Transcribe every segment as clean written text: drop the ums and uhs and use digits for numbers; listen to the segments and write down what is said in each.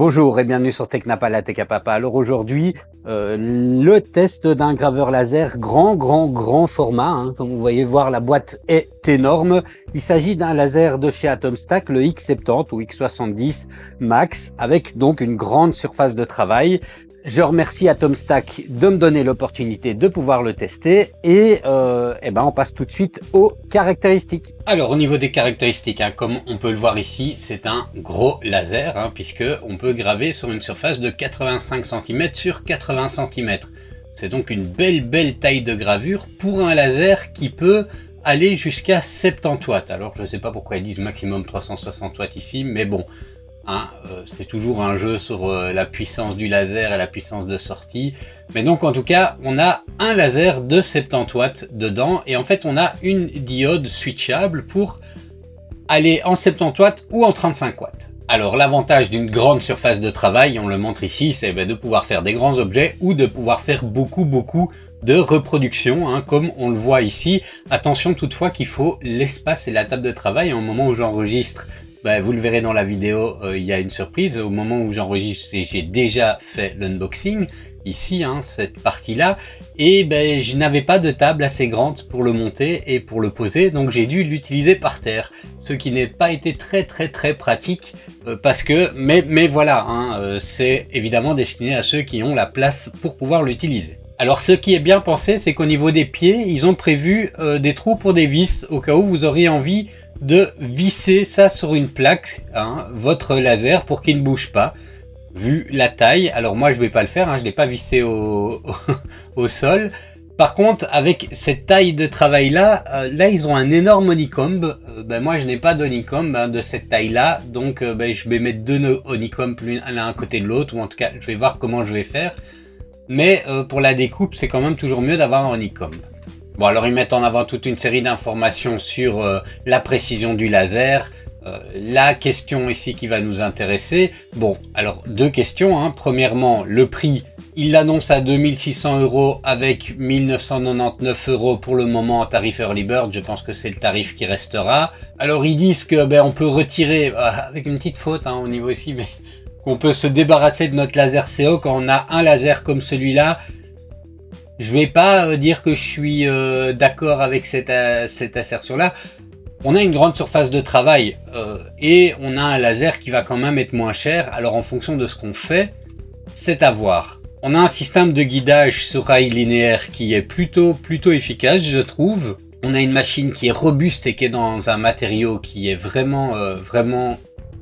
Bonjour et bienvenue sur Technapa, la Tech à Papa. Alors aujourd'hui, le test d'un graveur laser grand format. Hein. Comme vous voyez voir, la boîte est énorme. Il s'agit d'un laser de chez Atomstack, le X70 ou X70 Max, avec donc une grande surface de travail. Je remercie Atomstack de me donner l'opportunité de pouvoir le tester et on passe tout de suite aux caractéristiques. Alors au niveau des caractéristiques, hein, comme on peut le voir ici, c'est un gros laser hein, puisque on peut graver sur une surface de 85 cm sur 80 cm. C'est donc une belle taille de gravure pour un laser qui peut aller jusqu'à 70 watts. Alors je ne sais pas pourquoi ils disent maximum 360 watts ici, mais bon. Hein, c'est toujours un jeu sur la puissance du laser et la puissance de sortie. Mais donc en tout cas, on a un laser de 70 watts dedans. Et en fait, on a une diode switchable pour aller en 70 watts ou en 35 watts. Alors l'avantage d'une grande surface de travail, on le montre ici, c'est de pouvoir faire des grands objets ou de pouvoir faire beaucoup de reproduction, hein, comme on le voit ici. Attention toutefois qu'il faut l'espace et la table de travail. Au moment où j'enregistre, vous le verrez dans la vidéo, il y a une surprise. Au moment où j'enregistre, j'ai déjà fait l'unboxing, ici, hein, cette partie-là, et je n'avais pas de table assez grande pour le monter et pour le poser, donc j'ai dû l'utiliser par terre, ce qui n'est pas été très pratique, parce que, mais voilà, hein, c'est évidemment destiné à ceux qui ont la place pour pouvoir l'utiliser. Alors ce qui est bien pensé, c'est qu'au niveau des pieds, ils ont prévu des trous pour des vis, au cas où vous auriez envie de visser ça sur une plaque, hein, votre laser, pour qu'il ne bouge pas, vu la taille. Alors moi je vais pas le faire, hein, je l'ai pas vissé au sol. Par contre, avec cette taille de travail là, là ils ont un énorme honeycomb. Moi je n'ai pas d'honeycomb hein, de cette taille là, donc je vais mettre deux honeycombs l'un à côté de l'autre, ou en tout cas je vais voir comment je vais faire. Mais pour la découpe, c'est quand même toujours mieux d'avoir un honeycomb. Bon, alors ils mettent en avant toute une série d'informations sur la précision du laser, la question ici qui va nous intéresser. Bon, alors deux questions. Hein. Premièrement, le prix, il l'annonce à 2600 € avec 1999 € pour le moment en tarif Early Bird. Je pense que c'est le tarif qui restera. Alors ils disent que on peut retirer, avec une petite faute hein, au niveau ici, mais qu'on peut se débarrasser de notre laser CO quand on a un laser comme celui-là. Je vais pas dire que je suis d'accord avec cette assertion-là. On a une grande surface de travail et on a un laser qui va quand même être moins cher. Alors en fonction de ce qu'on fait, c'est à voir. On a un système de guidage sur rail linéaire qui est plutôt efficace, je trouve. On a une machine qui est robuste et qui est dans un matériau qui est vraiment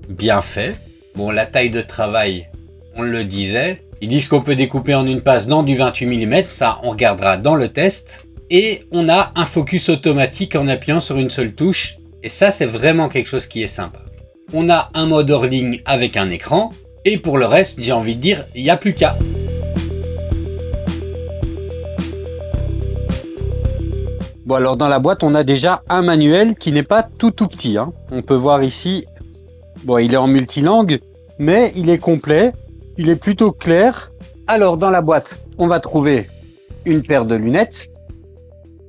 bien fait. Bon, la taille de travail, on le disait. Ils disent qu'on peut découper en une passe dans du 28 mm, ça on regardera dans le test. Et on a un focus automatique en appuyant sur une seule touche. Et ça c'est vraiment quelque chose qui est sympa. On a un mode hors ligne avec un écran. Et pour le reste, j'ai envie de dire, il n'y a plus qu'à. Bon alors dans la boîte, on a déjà un manuel qui n'est pas tout petit. Hein. On peut voir ici, bon il est en multilangue, mais il est complet. Il est plutôt clair. Alors dans la boîte, on va trouver une paire de lunettes.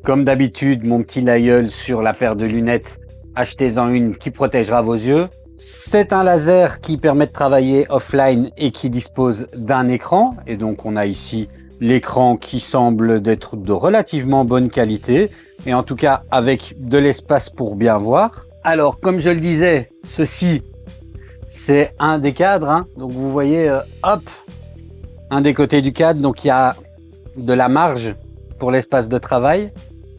Comme d'habitude, mon petit aïeul sur la paire de lunettes, achetez-en une qui protégera vos yeux. C'est un laser qui permet de travailler offline et qui dispose d'un écran. Et donc on a ici l'écran qui semble d'être de relativement bonne qualité. Et en tout cas avec de l'espace pour bien voir. Alors comme je le disais, ceci c'est un des cadres, hein. Donc vous voyez, hop, un des côtés du cadre, donc il y a de la marge pour l'espace de travail.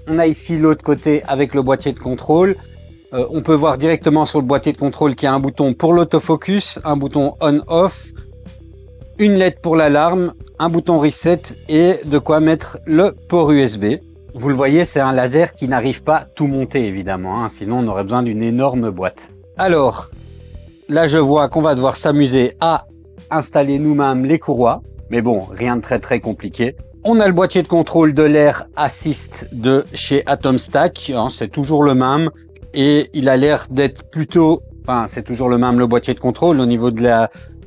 On a ici l'autre côté avec le boîtier de contrôle. On peut voir directement sur le boîtier de contrôle qu'il y a un bouton pour l'autofocus, un bouton on-off, une LED pour l'alarme, un bouton reset et de quoi mettre le port USB. Vous le voyez, c'est un laser qui n'arrive pas tout monter évidemment, hein, sinon on aurait besoin d'une énorme boîte. Alors, là, je vois qu'on va devoir s'amuser à installer nous-mêmes les courroies. Mais bon, rien de très compliqué. On a le boîtier de contrôle de l'Air Assist de chez Atomstack. Hein, c'est toujours le même. Et il a l'air d'être plutôt... Enfin, c'est toujours le même, le boîtier de contrôle. Au niveau de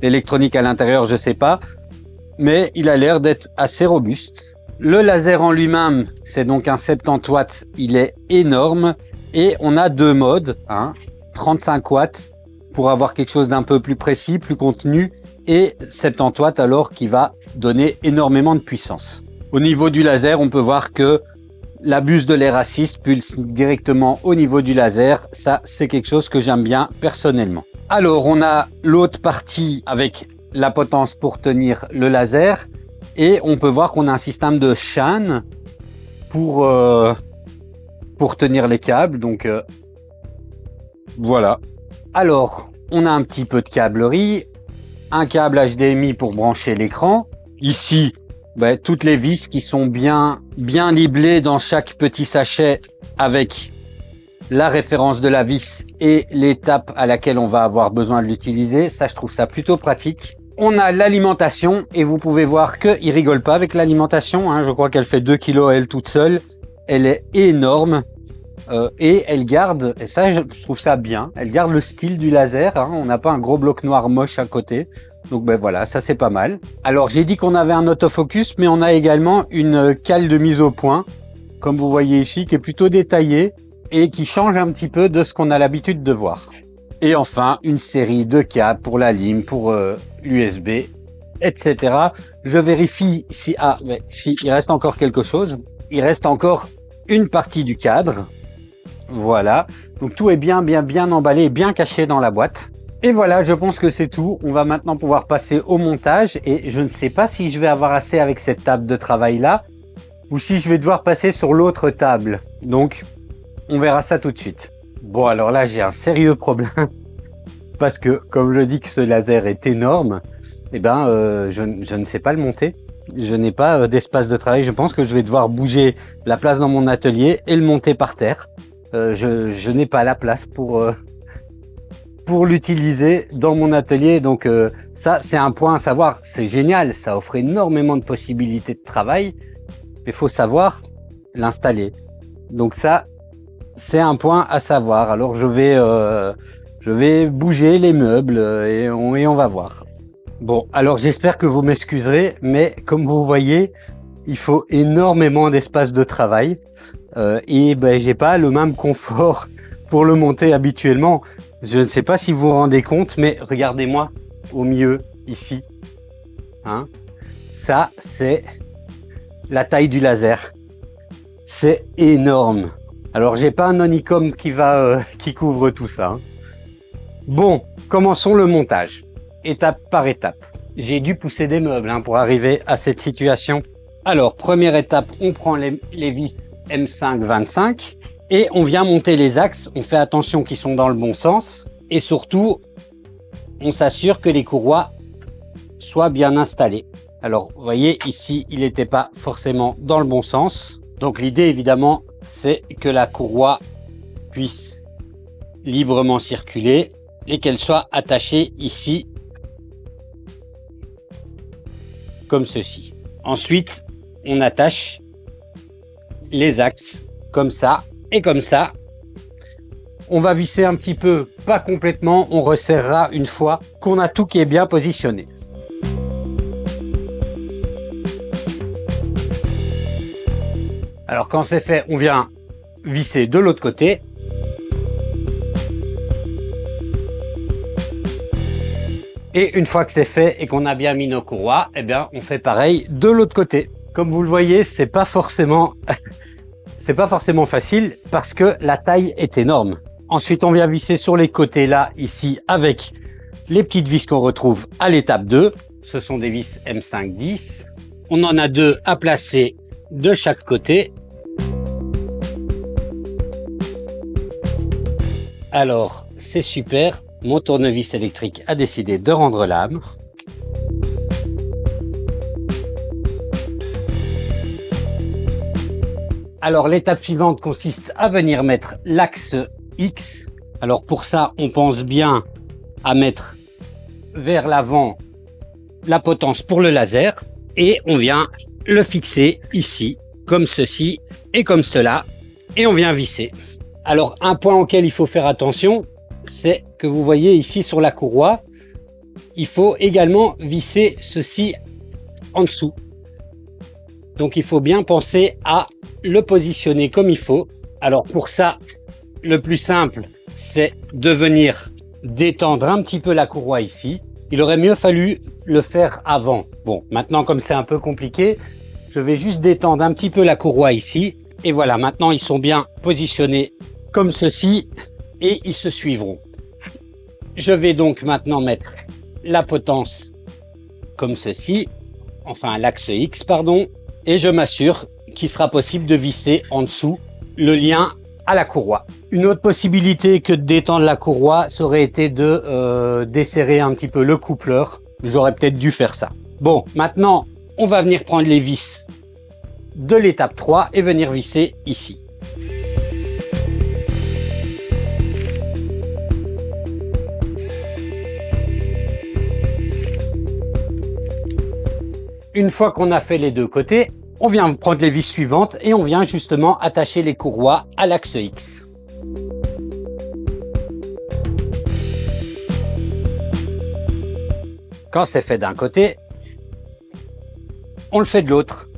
l'électronique à l'intérieur, je sais pas. Mais il a l'air d'être assez robuste. Le laser en lui-même, c'est donc un 70 watts. Il est énorme. Et on a deux modes. Hein, 35 watts. Pour avoir quelque chose d'un peu plus précis, plus contenu, et 70 watts alors qui va donner énormément de puissance. Au niveau du laser, on peut voir que la buse de l'air assist pulse directement au niveau du laser. Ça, c'est quelque chose que j'aime bien personnellement. Alors, on a l'autre partie avec la potence pour tenir le laser et on peut voir qu'on a un système de chaîne pour tenir les câbles. Donc, voilà. Alors, on a un petit peu de câblerie, un câble HDMI pour brancher l'écran. Ici, toutes les vis qui sont bien libellées dans chaque petit sachet avec la référence de la vis et l'étape à laquelle on va avoir besoin de l'utiliser. Ça, je trouve ça plutôt pratique. On a l'alimentation et vous pouvez voir qu'il rigole pas avec l'alimentation. Hein. Je crois qu'elle fait 2 kg elle toute seule. Elle est énorme et elle garde, et ça, je trouve ça bien, elle garde le style du laser. Hein. On n'a pas un gros bloc noir moche à côté. Donc voilà, ça c'est pas mal. Alors j'ai dit qu'on avait un autofocus, mais on a également une cale de mise au point, comme vous voyez ici, qui est plutôt détaillée et qui change un petit peu de ce qu'on a l'habitude de voir. Et enfin, une série de câbles pour la lime, pour l'USB, etc. Je vérifie si il reste encore quelque chose. Il reste encore une partie du cadre. Voilà. Donc tout est bien emballé, bien caché dans la boîte. Et voilà, je pense que c'est tout. On va maintenant pouvoir passer au montage et je ne sais pas si je vais avoir assez avec cette table de travail là ou si je vais devoir passer sur l'autre table. Donc, on verra ça tout de suite. Bon, alors là, j'ai un sérieux problème parce que, comme je dis que ce laser est énorme, je ne sais pas le monter. Je n'ai pas d'espace de travail. Je pense que je vais devoir bouger la place dans mon atelier et le monter par terre. Je n'ai pas la place pour l'utiliser dans mon atelier. Donc ça, c'est un point à savoir. C'est génial, ça offre énormément de possibilités de travail. Il faut savoir l'installer. Donc ça, c'est un point à savoir. Alors je vais bouger les meubles et on va voir. Bon, alors j'espère que vous m'excuserez, mais comme vous voyez, il faut énormément d'espace de travail et j'ai pas le même confort pour le monter habituellement. Je ne sais pas si vous vous rendez compte, mais regardez-moi au milieu ici. Hein, ça, c'est la taille du laser. C'est énorme. Alors, j'ai pas un honeycomb qui couvre tout ça. Hein. Bon, commençons le montage. Étape par étape. J'ai dû pousser des meubles pour arriver à cette situation. Alors, première étape, on prend les vis M5-25 et on vient monter les axes. On fait attention qu'ils sont dans le bon sens et surtout, on s'assure que les courroies soient bien installées. Alors, vous voyez, ici, il n'était pas forcément dans le bon sens. Donc, l'idée, évidemment, c'est que la courroie puisse librement circuler et qu'elle soit attachée ici, comme ceci. Ensuite, on attache les axes comme ça et comme ça. On va visser un petit peu, pas complètement, on resserrera une fois qu'on a tout qui est bien positionné. Alors quand c'est fait, on vient visser de l'autre côté. Et une fois que c'est fait et qu'on a bien mis nos courroies, eh bien, on fait pareil de l'autre côté. Comme vous le voyez, c'est pas forcément facile parce que la taille est énorme. Ensuite, on vient visser sur les côtés là, ici, avec les petites vis qu'on retrouve à l'étape 2. Ce sont des vis M5-10. On en a 2 à placer de chaque côté. Alors, c'est super. Mon tournevis électrique a décidé de rendre l'âme. Alors, l'étape suivante consiste à venir mettre l'axe X. Alors, pour ça, on pense bien à mettre vers l'avant la potence pour le laser et on vient le fixer ici, comme ceci et comme cela, et on vient visser. Alors, un point auquel il faut faire attention, c'est que vous voyez ici sur la courroie, il faut également visser ceci en dessous. Donc, il faut bien penser à le positionner comme il faut. Alors, pour ça, le plus simple, c'est de venir détendre un petit peu la courroie ici. Il aurait mieux fallu le faire avant. Bon, maintenant comme c'est un peu compliqué, je vais juste détendre un petit peu la courroie ici. Et voilà, maintenant ils sont bien positionnés comme ceci et ils se suivront. Je vais donc maintenant mettre la potence comme ceci, enfin l'axe X pardon, et je m'assure qu'il sera possible de visser en dessous le lien à la courroie. Une autre possibilité que de détendre la courroie, ça aurait été de desserrer un petit peu le coupleur. J'aurais peut-être dû faire ça. Bon, maintenant, on va venir prendre les vis de l'étape 3 et venir visser ici. Une fois qu'on a fait les deux côtés, on vient prendre les vis suivantes et on vient justement attacher les courroies à l'axe X. Quand c'est fait d'un côté, on le fait de l'autre.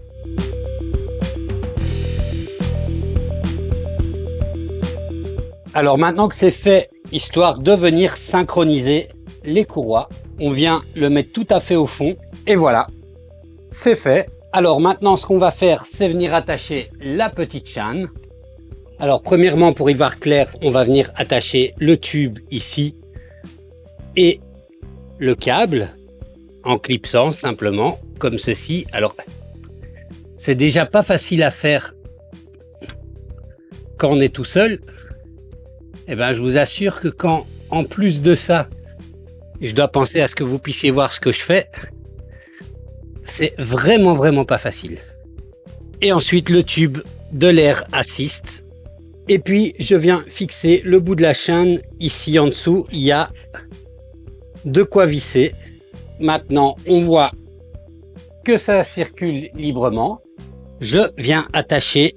Alors maintenant que c'est fait, histoire de venir synchroniser les courroies, on vient le mettre tout à fait au fond et voilà, c'est fait. Alors maintenant, ce qu'on va faire, c'est venir attacher la petite chaîne. Alors premièrement, pour y voir clair, on va venir attacher le tube ici et le câble en clipsant simplement comme ceci. Alors, c'est déjà pas facile à faire quand on est tout seul. Eh ben, je vous assure que quand, en plus de ça, je dois penser à ce que vous puissiez voir ce que je fais, c'est vraiment pas facile. Et ensuite le tube de l'air assist. Et puis je viens fixer le bout de la chaîne ici en dessous. Il y a de quoi visser. Maintenant on voit que ça circule librement. Je viens attacher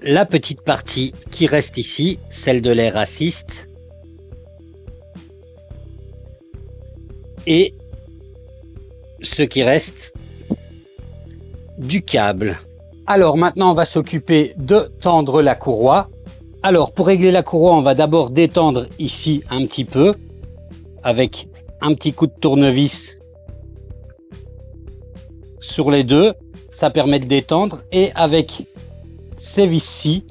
la petite partie qui reste ici, celle de l'air assist. Et ce qui reste du câble. Alors maintenant on va s'occuper de tendre la courroie. Alors pour régler la courroie, on va d'abord détendre ici un petit peu avec un petit coup de tournevis sur les deux, ça permet de détendre. Et avec ces vis-ci,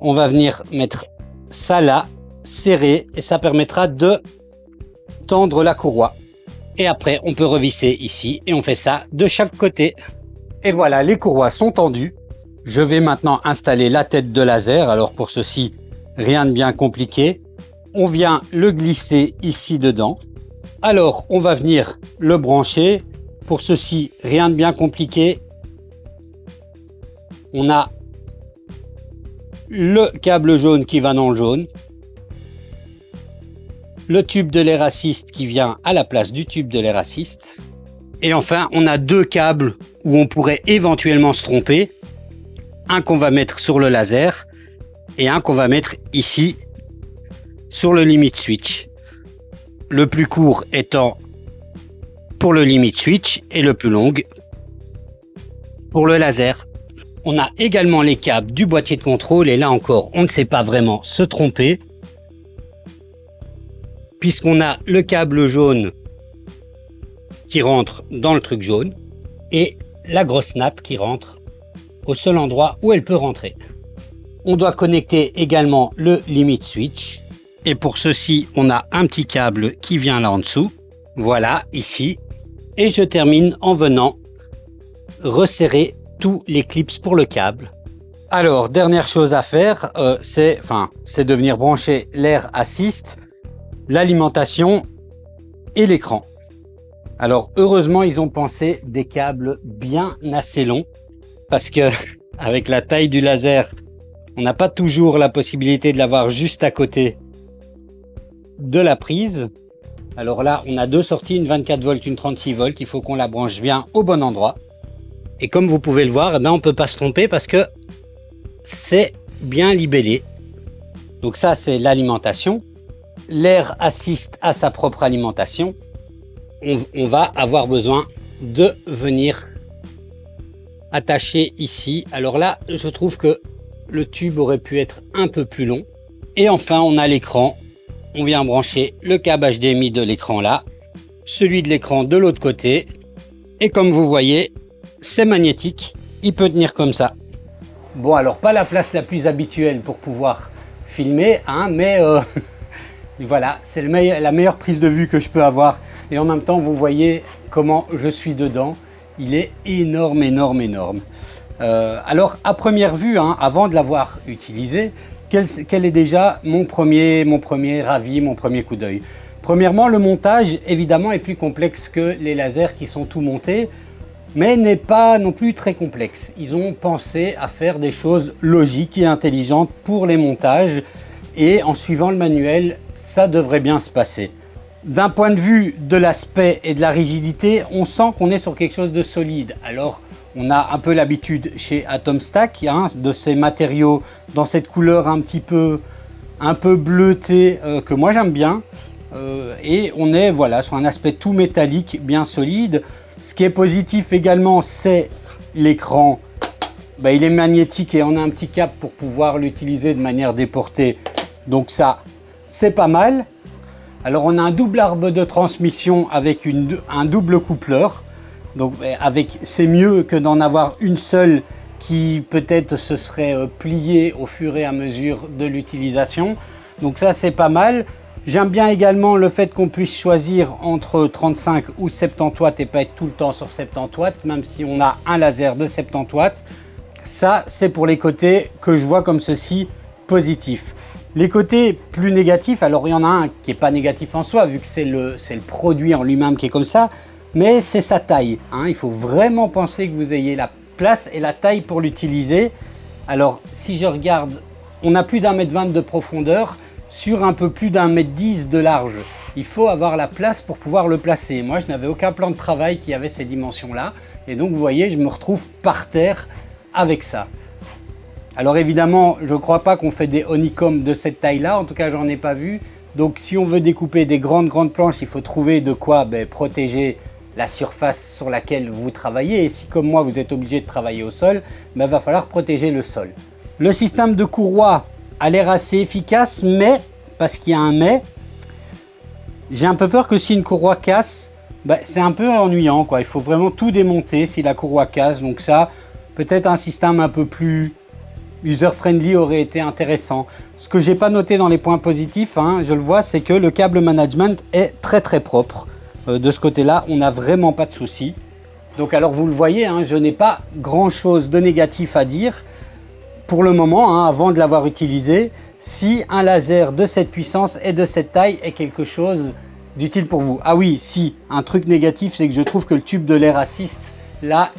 on va venir mettre ça là, serré, et ça permettra de tendre la courroie. Et après on peut revisser ici et on fait ça de chaque côté. Et voilà, les courroies sont tendues. Je vais maintenant installer la tête de laser. Alors pour ceci, rien de bien compliqué. On vient le glisser ici dedans. Alors on va venir le brancher. Pour ceci, rien de bien compliqué. On a le câble jaune qui va dans le jaune. Le tube de l'air assist qui vient à la place du tube de l'air assist. Et enfin, on a deux câbles où on pourrait éventuellement se tromper. Un qu'on va mettre sur le laser et un qu'on va mettre ici sur le limit switch. Le plus court étant pour le limit switch et le plus long pour le laser. On a également les câbles du boîtier de contrôle et là encore, on ne sait pas vraiment se tromper puisqu'on a le câble jaune qui rentre dans le truc jaune et la grosse nappe qui rentre au seul endroit où elle peut rentrer. On doit connecter également le limit switch et pour ceci on a un petit câble qui vient là en dessous, voilà ici, et je termine en venant resserrer tous les clips pour le câble. Alors dernière chose à faire, c'est de venir brancher l'air assist, l'alimentation et l'écran. Alors heureusement ils ont pensé des câbles bien assez longs parce que avec la taille du laser on n'a pas toujours la possibilité de l'avoir juste à côté de la prise. Alors là on a deux sorties, une 24 volts, une 36 volts, il faut qu'on la branche bien au bon endroit. Et comme vous pouvez le voir, on ne peut pas se tromper parce que c'est bien libellé. Donc ça c'est l'alimentation. L'air assist à sa propre alimentation. On va avoir besoin de venir attacher ici. Alors là, je trouve que le tube aurait pu être un peu plus long. Et enfin, on a l'écran. On vient brancher le câble HDMI de l'écran là celui de l'écran de l'autre côté. Et comme vous voyez, c'est magnétique, il peut tenir comme ça. Bon, alors pas la place la plus habituelle pour pouvoir filmer, hein, mais voilà, c'est la meilleure prise de vue que je peux avoir. Et en même temps, vous voyez comment je suis dedans. Il est énorme, énorme, énorme. Alors, à première vue, hein, avant de l'avoir utilisé, quel est déjà mon premier avis, mon premier coup d'œil? Premièrement, le montage, évidemment, est plus complexe que les lasers qui sont tout montés, mais n'est pas non plus très complexe. Ils ont pensé à faire des choses logiques et intelligentes pour les montages, et en suivant le manuel, ça devrait bien se passer. D'un point de vue de l'aspect et de la rigidité, on sent qu'on est sur quelque chose de solide. Alors, on a un peu l'habitude chez Atomstack, hein, de ces matériaux dans cette couleur un peu bleutée que moi j'aime bien. Et on est voilà, sur un aspect tout métallique, bien solide. Ce qui est positif également, c'est l'écran. Il est magnétique et on a un petit cap pour pouvoir l'utiliser de manière déportée. Donc ça, c'est pas mal. Alors on a un double arbre de transmission avec un double coupleur. Donc c'est mieux que d'en avoir une seule qui peut-être se serait pliée au fur et à mesure de l'utilisation. Donc ça, c'est pas mal. J'aime bien également le fait qu'on puisse choisir entre 35 ou 70 watts et pas être tout le temps sur 70 watts, même si on a un laser de 70 watts. Ça, c'est pour les côtés que je vois comme ceci, positifs. Les côtés plus négatifs, alors il y en a un qui n'est pas négatif en soi, vu que c'est le produit en lui-même qui est comme ça, mais c'est sa taille, hein. Il faut vraiment penser que vous ayez la place et la taille pour l'utiliser. Alors, si je regarde, on a plus d'1,20 m de profondeur, sur un peu plus d'1,10 m de large. Il faut avoir la place pour pouvoir le placer. Moi, je n'avais aucun plan de travail qui avait ces dimensions-là. Et donc, vous voyez, je me retrouve par terre avec ça. Alors évidemment, je ne crois pas qu'on fait des honeycombs de cette taille-là. En tout cas, j'en ai pas vu. Donc, si on veut découper des grandes planches, il faut trouver de quoi protéger la surface sur laquelle vous travaillez. Et si, comme moi, vous êtes obligé de travailler au sol, il va falloir protéger le sol. Le système de courroie a l'air assez efficace, mais, parce qu'il y a un mais, j'ai un peu peur que si une courroie casse, c'est un peu ennuyant, quoi. Il faut vraiment tout démonter si la courroie casse. Donc ça, peut-être un système un peu plus user-friendly aurait été intéressant. Ce que j'ai pas noté dans les points positifs, hein, je le vois, c'est que le câble management est très très propre. De ce côté-là, on n'a vraiment pas de soucis. Donc alors vous le voyez, hein, je n'ai pas grand-chose de négatif à dire. Pour le moment, hein, avant de l'avoir utilisé, si un laser de cette puissance et de cette taille est quelque chose d'utile pour vous. Ah oui, si, un truc négatif, c'est que je trouve que le tube de l'air assist, là,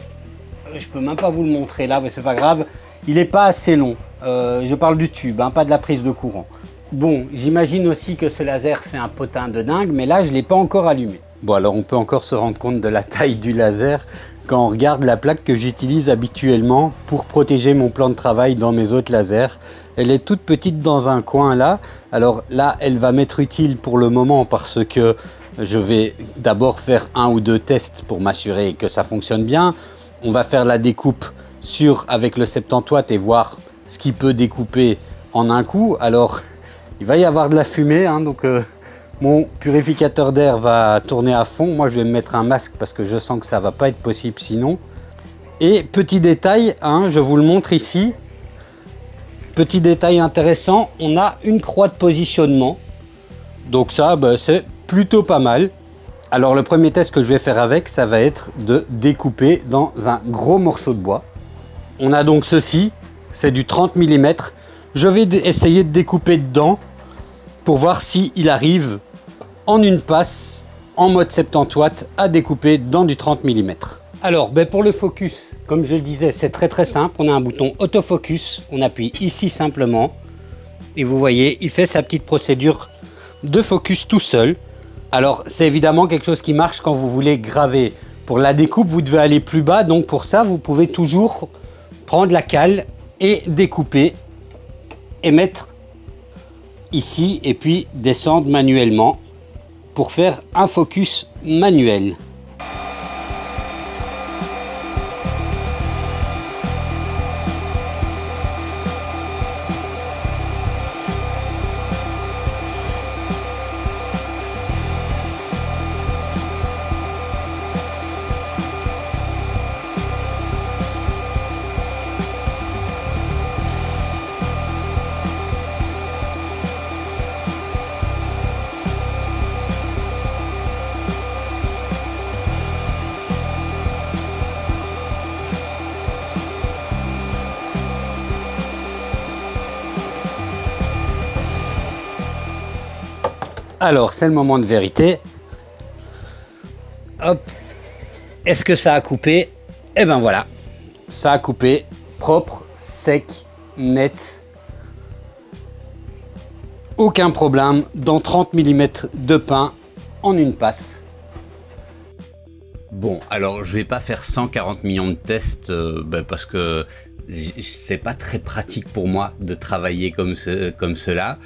je peux même pas vous le montrer là, mais c'est pas grave, il n'est pas assez long. Je parle du tube, hein, pas de la prise de courant. Bon, j'imagine aussi que ce laser fait un potin de dingue, mais là, je ne l'ai pas encore allumé. Bon, alors on peut encore se rendre compte de la taille du laser quand on regarde la plaque que j'utilise habituellement pour protéger mon plan de travail dans mes autres lasers. Elle est toute petite dans un coin là. Alors là, elle va m'être utile pour le moment parce que je vais d'abord faire 1 ou 2 tests pour m'assurer que ça fonctionne bien. On va faire la découpe avec le 70 watts et voir ce qui peut découper en un coup. Alors, il va y avoir de la fumée, hein, donc mon purificateur d'air va tourner à fond. Moi, je vais me mettre un masque parce que je sens que ça va pas être possible sinon. Et petit détail, hein, je vous le montre ici. Petit détail intéressant, on a une croix de positionnement. Donc ça, c'est plutôt pas mal. Alors le premier test que je vais faire avec, ça va être de découper dans un gros morceau de bois. On a donc ceci, c'est du 30 mm. Je vais essayer de découper dedans pour voir s'il arrive en une passe, en mode 70 watts, à découper dans du 30 mm. Alors, pour le focus, comme je le disais, c'est très très simple. On a un bouton autofocus, on appuie ici simplement. Et vous voyez, il fait sa petite procédure de focus tout seul. Alors, c'est évidemment quelque chose qui marche quand vous voulez graver. Pour la découpe, vous devez aller plus bas. Donc pour ça, vous pouvez toujours prendre la cale et découper et mettre ici et puis descendre manuellement pour faire un focus manuel. Alors, c'est le moment de vérité. Hop. Est-ce que ça a coupé? Eh ben voilà. Ça a coupé. Propre, sec, net. Aucun problème. Dans 30 mm de pain en une passe. Bon, alors je vais pas faire 140 millions de tests parce que c'est pas très pratique pour moi de travailler comme cela.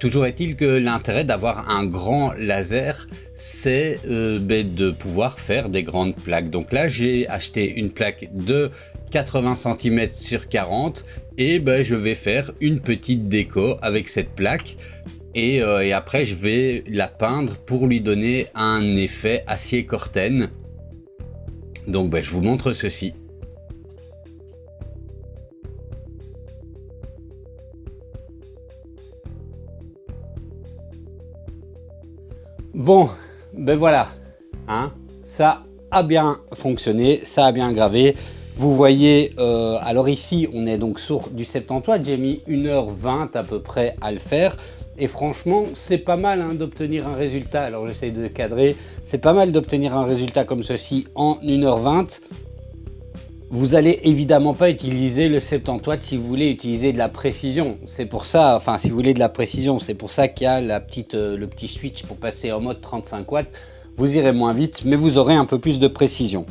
Toujours est-il que l'intérêt d'avoir un grand laser, c'est de pouvoir faire des grandes plaques. Donc là, j'ai acheté une plaque de 80 cm sur 40 et je vais faire une petite déco avec cette plaque. Et après, je vais la peindre pour lui donner un effet acier Corten. Donc, je vous montre ceci. Bon, voilà, hein, ça a bien fonctionné, ça a bien gravé. Vous voyez, alors ici, on est donc sur du 70 watts. J'ai mis 1h20 à peu près à le faire. Et franchement, c'est pas mal hein, d'obtenir un résultat. Alors j'essaie de cadrer. C'est pas mal d'obtenir un résultat comme ceci en 1h20. Vous allez évidemment pas utiliser le 70 watts si vous voulez utiliser de la précision. C'est pour ça, enfin si vous voulez de la précision, c'est pour ça qu'il y a le petit switch pour passer en mode 35 watts. Vous irez moins vite, mais vous aurez un peu plus de précision.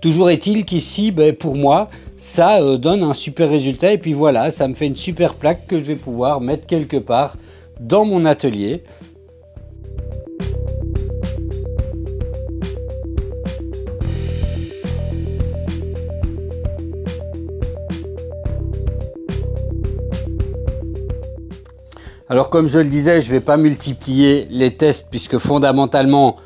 Toujours est-il qu'ici, pour moi, ça donne un super résultat. Et puis voilà, ça me fait une super plaque que je vais pouvoir mettre quelque part dans mon atelier. Alors comme je le disais, je ne vais pas multiplier les tests puisque fondamentalement,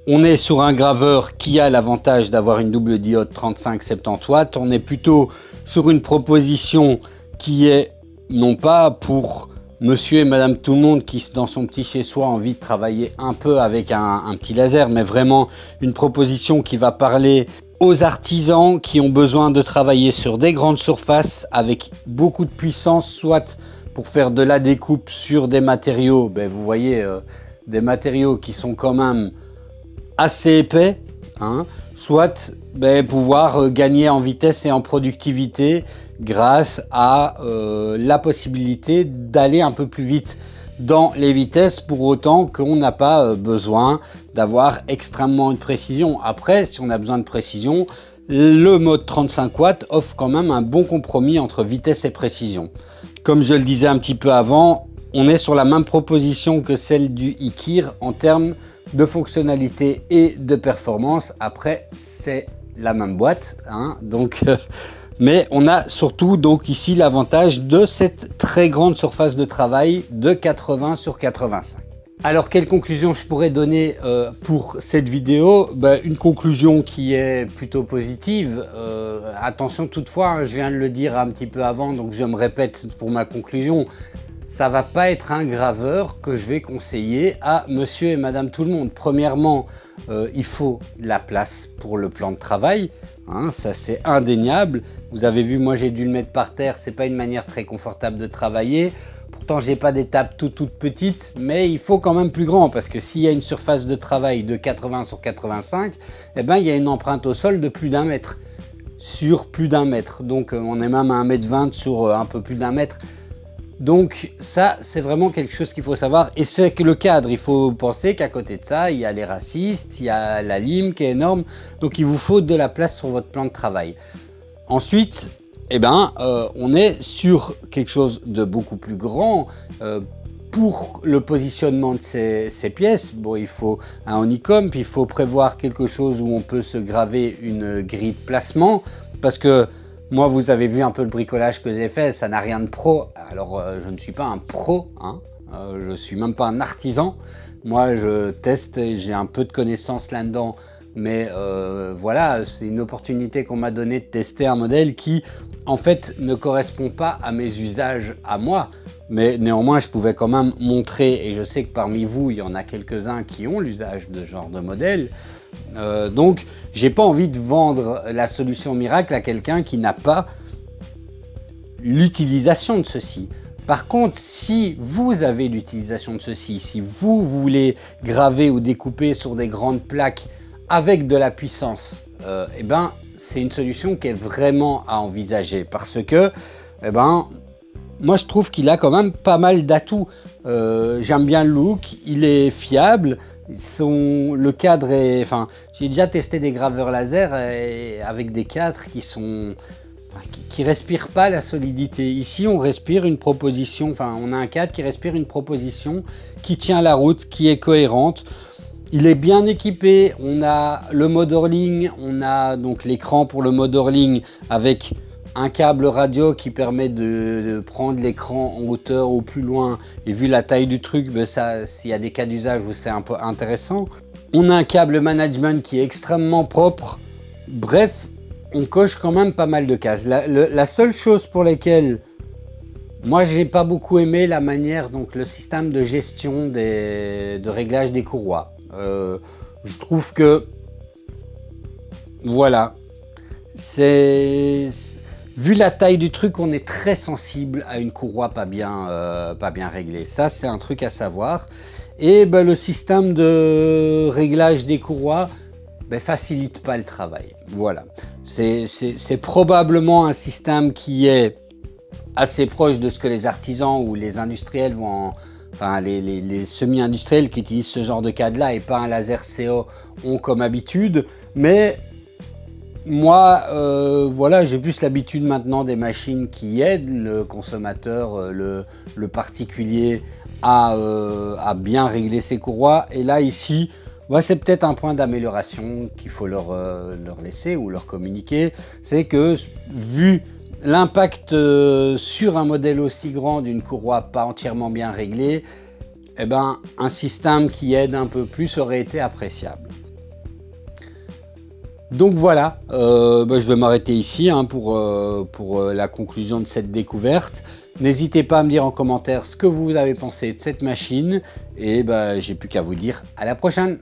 on est sur un graveur qui a l'avantage d'avoir une double diode 35-70 watts. On est plutôt sur une proposition qui est non pas pour monsieur et madame tout le monde qui dans son petit chez-soi a envie de travailler un peu avec un petit laser, mais vraiment une proposition qui va parler aux artisans qui ont besoin de travailler sur des grandes surfaces avec beaucoup de puissance, soit pour faire de la découpe sur des matériaux, vous voyez, des matériaux qui sont quand même assez épais, hein, soit pouvoir gagner en vitesse et en productivité grâce à la possibilité d'aller un peu plus vite dans les vitesses, pour autant qu'on n'a pas besoin d'avoir extrêmement de précision. Après, si on a besoin de précision, le mode 35 watts offre quand même un bon compromis entre vitesse et précision. Comme je le disais un petit peu avant, on est sur la même proposition que celle du Ikir en termes de fonctionnalité et de performance. Après, c'est la même boîte, hein, donc, mais on a surtout donc ici l'avantage de cette très grande surface de travail de 80 sur 85. Alors, quelle conclusion je pourrais donner pour cette vidéo? Une conclusion qui est plutôt positive. Attention toutefois, hein, je viens de le dire un petit peu avant, donc je me répète pour ma conclusion. Ça va pas être un graveur que je vais conseiller à monsieur et madame tout le monde. Premièrement, il faut de la place pour le plan de travail, hein, ça c'est indéniable. Vous avez vu, moi j'ai dû le mettre par terre, c'est pas une manière très confortable de travailler. Pourtant j'ai pas des tables toutes petites, mais il faut quand même plus grand parce que s'il y a une surface de travail de 80 sur 85, il y a une empreinte au sol de plus d'1 mètre, sur plus d'1 mètre. Donc on est même à 1,20 m sur un peu plus d'1 mètre. Donc ça, c'est vraiment quelque chose qu'il faut savoir. Et c'est que le cadre, il faut penser qu'à côté de ça, il y a les racistes, il y a la lime qui est énorme. Donc il vous faut de la place sur votre plan de travail. Ensuite, on est sur quelque chose de beaucoup plus grand. Pour le positionnement de ces pièces, il faut un honeycomb, puis il faut prévoir quelque chose où on peut se graver une grille de placement. Parce que moi, vous avez vu un peu le bricolage que j'ai fait, ça n'a rien de pro. Alors, je ne suis pas un pro, hein, je ne suis même pas un artisan. Moi, je teste et j'ai un peu de connaissances là-dedans. Mais voilà, c'est une opportunité qu'on m'a donnée de tester un modèle qui, en fait, ne correspond pas à mes usages à moi. Mais néanmoins, je pouvais quand même montrer, et je sais que parmi vous, il y en a quelques-uns qui ont l'usage de ce genre de modèle. Donc, j'ai pas envie de vendre la solution miracle à quelqu'un qui n'a pas l'utilisation de ceci. Par contre, si vous avez l'utilisation de ceci, si vous voulez graver ou découper sur des grandes plaques avec de la puissance, eh ben, c'est une solution qui est vraiment à envisager parce que, eh ben, moi je trouve qu'il a quand même pas mal d'atouts. J'aime bien le look, il est fiable, le cadre est... Enfin, j'ai déjà testé des graveurs laser avec des cadres qui respirent pas la solidité. Ici, on respire une proposition, enfin, on a un cadre qui respire une proposition qui tient la route, qui est cohérente. Il est bien équipé, on a le mode hors ligne, on a donc l'écran pour le mode hors ligne avec un câble radio qui permet de prendre l'écran en hauteur ou plus loin. Et vu la taille du truc, ben ça, s'il y a des cas d'usage où c'est un peu intéressant. On a un câble management qui est extrêmement propre. Bref, on coche quand même pas mal de cases. La seule chose pour laquelle moi j'ai pas beaucoup aimé la manière, donc le système de gestion de réglage des courroies. Je trouve que voilà, vu la taille du truc, on est très sensible à une courroie pas bien réglée. Ça, c'est un truc à savoir. Et ben, le système de réglage des courroies ben, facilite pas le travail. Voilà, c'est probablement un système qui est assez proche de ce que les artisans ou les industriels vont enfin les semi-industriels qui utilisent ce genre de cadre-là et pas un laser CO ont comme habitude. Mais moi, voilà, j'ai plus l'habitude maintenant des machines qui aident le consommateur, le particulier à bien régler ses courroies. Et là, ici, ouais, c'est peut-être un point d'amélioration qu'il faut leur laisser ou leur communiquer. C'est que, vu l'impact sur un modèle aussi grand d'une courroie pas entièrement bien réglée, eh ben, un système qui aide un peu plus aurait été appréciable. Donc voilà, je vais m'arrêter ici hein, pour la conclusion de cette découverte. N'hésitez pas à me dire en commentaire ce que vous avez pensé de cette machine et j'ai plus qu'à vous dire à la prochaine.